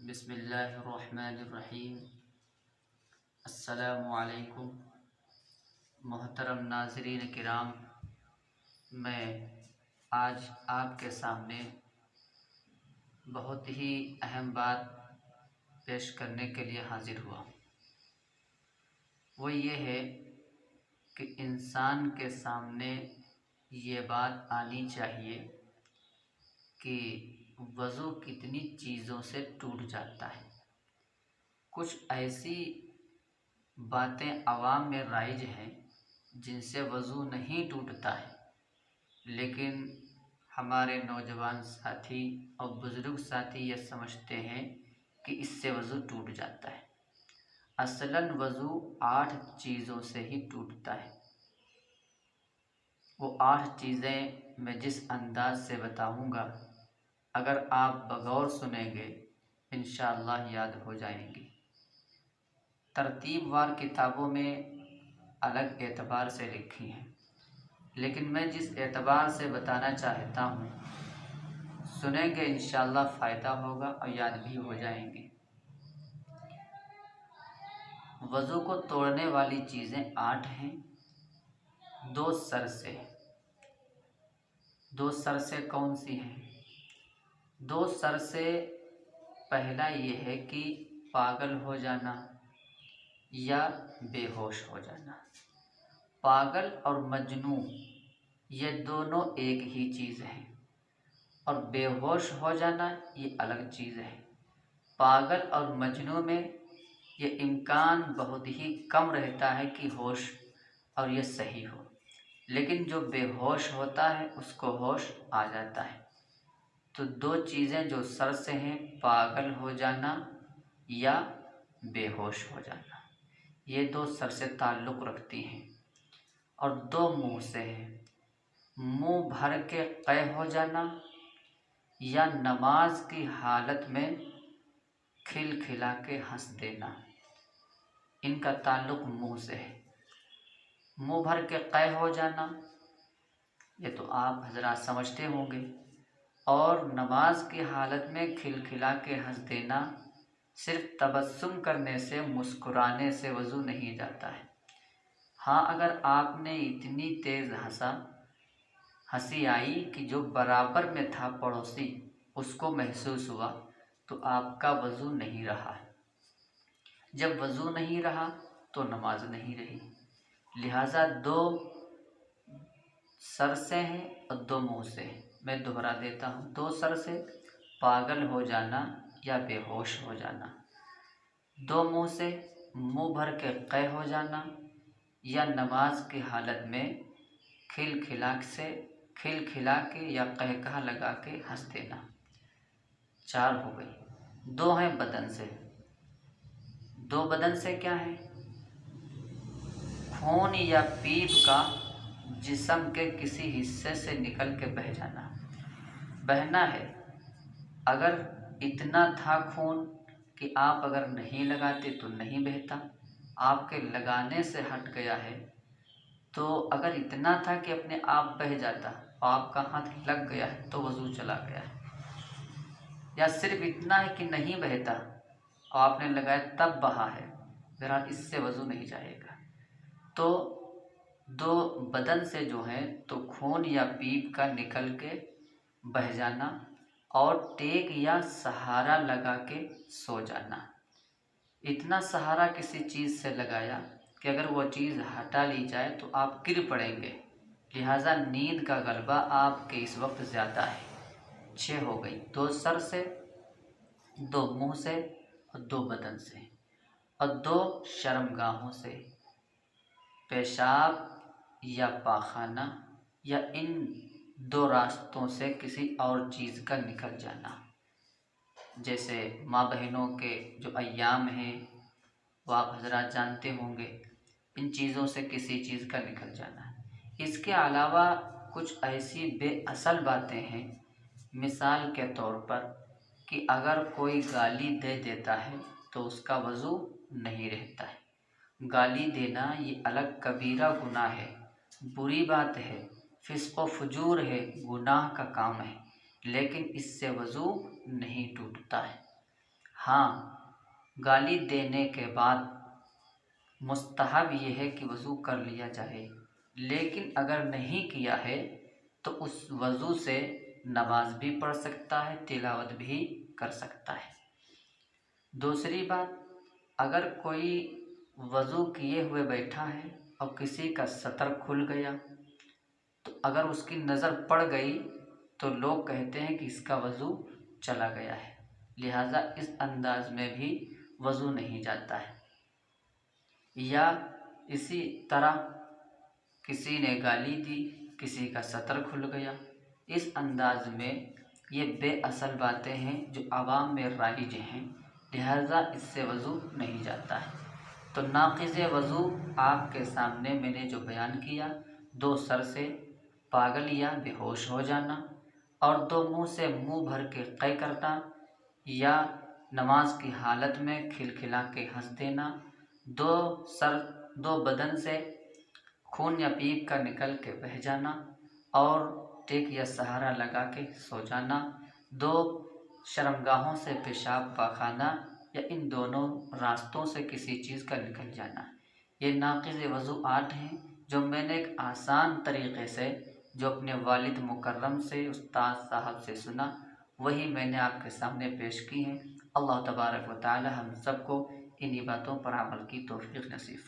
बिस्मिल्लाहिर्रहमानिर्रहीम। अस्सलामुअलैकुम। मोहतरम नाज़रीन किराम, मैं आज आपके सामने बहुत ही अहम बात पेश करने के लिए हाज़िर हुआ। वो ये है कि इंसान के सामने ये बात आनी चाहिए कि वज़ू कितनी चीज़ों से टूट जाता है। कुछ ऐसी बातें आवाम में राइज हैं जिनसे वज़ू नहीं टूटता है, लेकिन हमारे नौजवान साथी और बुज़ुर्ग साथी ये समझते हैं कि इससे वज़ू टूट जाता है। असलन वज़ू 8 चीज़ों से ही टूटता है। वो 8 चीज़ें मैं जिस अंदाज से बताऊंगा, अगर आप बगौर सुनेंगे इंशाअल्लाह याद हो जाएंगी। तरतीबवार किताबों में अलग एतबार से लिखी हैं, लेकिन मैं जिस एतबार से बताना चाहता हूँ, सुनेंगे इंशाअल्लाह फ़ायदा होगा और याद भी हो जाएंगे। वज़ू को तोड़ने वाली चीज़ें 8 हैं। 2 सर से। 2 सर से कौन सी हैं? 2 सर से पहला ये है कि पागल हो जाना या बेहोश हो जाना। पागल और मजनू ये दोनों एक ही चीज़ है, और बेहोश हो जाना ये अलग चीज़ है। पागल और मजनू में ये इम्कान बहुत ही कम रहता है कि होश और ये सही हो, लेकिन जो बेहोश होता है उसको होश आ जाता है। तो 2 चीज़ें जो सर से हैं, पागल हो जाना या बेहोश हो जाना, ये 2 सर से ताल्लुक़ रखती हैं। और 2 मुँह से हैं। मुँह भर के क़ै हो जाना या नमाज की हालत में खिलखिला के हंस देना, इनका ताल्लुक़ मुँह से है। मुँह भर के क़ै हो जाना ये तो आप हज़रात समझते होंगे, और नमाज की हालत में खिलखिला के हंस देना सिर्फ तबस्सुम करने से, मुस्कुराने से वज़ू नहीं जाता है। हाँ, अगर आपने इतनी तेज़ हंसी आई कि जो बराबर में था पड़ोसी उसको महसूस हुआ, तो आपका वज़ू नहीं रहा है। जब वज़ू नहीं रहा तो नमाज नहीं रही। लिहाजा 2 सर से हैं और 2 मुँह से हैं। मैं दोहरा देता हूँ। 2 सर से पागल हो जाना या बेहोश हो जाना। 2 मुँह से मुँह भर के क़ै हो जाना या नमाज की हालत में खिलखिला के या कहकहा लगा के हंस देना। 4 हो गई। 2 हैं बदन से। 2 बदन से क्या है? खून या पीप का जिस्म के किसी हिस्से से निकल के बह जाना। बहना है। अगर इतना था खून कि आप अगर नहीं लगाते तो नहीं बहता, आपके लगाने से हट गया है, तो अगर इतना था कि अपने आप बह जाता, आपका हाथ लग गया है तो वज़ू चला गया है। या सिर्फ इतना है कि नहीं बहता और आपने लगाया तब बहा है, बहरहाल इससे वज़ू नहीं जाएगा। तो 2 बदन से जो है तो खून या पीप का निकल के बह जाना और टेक या सहारा लगा के सो जाना। इतना सहारा किसी चीज़ से लगाया कि अगर वो चीज़ हटा ली जाए तो आप गिर पड़ेंगे, लिहाजा नींद का गलबा आपके इस वक्त ज़्यादा है। 6 हो गई। 2 सर से, 2 मुँह से और 2 बदन से, और 2 शर्मगाहों से। पेशाब या पाखाना या इन 2 रास्तों से किसी और चीज़ का निकल जाना। जैसे माँ बहनों के जो अय्याम हैं वो आप हज़रात जानते होंगे, इन चीज़ों से किसी चीज़ का निकल जाना। इसके अलावा कुछ ऐसी बेअसल बातें हैं, मिसाल के तौर पर कि अगर कोई गाली दे देता है तो उसका वज़ू नहीं रहता है। गाली देना ये अलग कबीरा गुनाह है, बुरी बात है, फिस्क़ व फुजूर है, गुनाह का काम है, लेकिन इससे वज़ू नहीं टूटता है। हाँ, गाली देने के बाद मुस्तहब ये है कि वज़ू कर लिया जाए, लेकिन अगर नहीं किया है तो उस वज़ू से नमाज भी पढ़ सकता है, तिलावत भी कर सकता है। दूसरी बात, अगर कोई वज़ू किए हुए बैठा है और किसी का सतर खुल गया तो अगर उसकी नज़र पड़ गई तो लोग कहते हैं कि इसका वज़ू चला गया है, लिहाजा इस अंदाज में भी वज़ू नहीं जाता है। या इसी तरह किसी ने गाली दी, किसी का सतर खुल गया, इस अंदाज में ये बेअसल बातें हैं जो आवाम में राइज हैं, लिहाजा इससे वज़ू नहीं जाता है। तो नाक़िज़ वज़ू आपके सामने मैंने जो बयान किया, 2 सर से पागल या बेहोश हो जाना, और 2 मुँह से मुँह भर के क़ै करना, या नमाज की हालत में खिलखिला के हंस देना, 2 बदन से खून या पीप का निकल के बह जाना, और टेक या सहारा लगा के सो जाना, 2 शर्मगाहों से पेशाब पाखाना या इन दोनों रास्तों से किसी चीज़ का निकल जाना, ये नाक़िज़ वज़ू 8 हैं जो मैंने एक आसान तरीक़े से जो अपने वालिद मुकर्रम से, उस्ताद साहब से सुना, वही मैंने आपके सामने पेश की हैं। अल्लाह तबारक व तआला हम सबको इन्हीं बातों पर अमल की तौफ़ीक़ नसीब।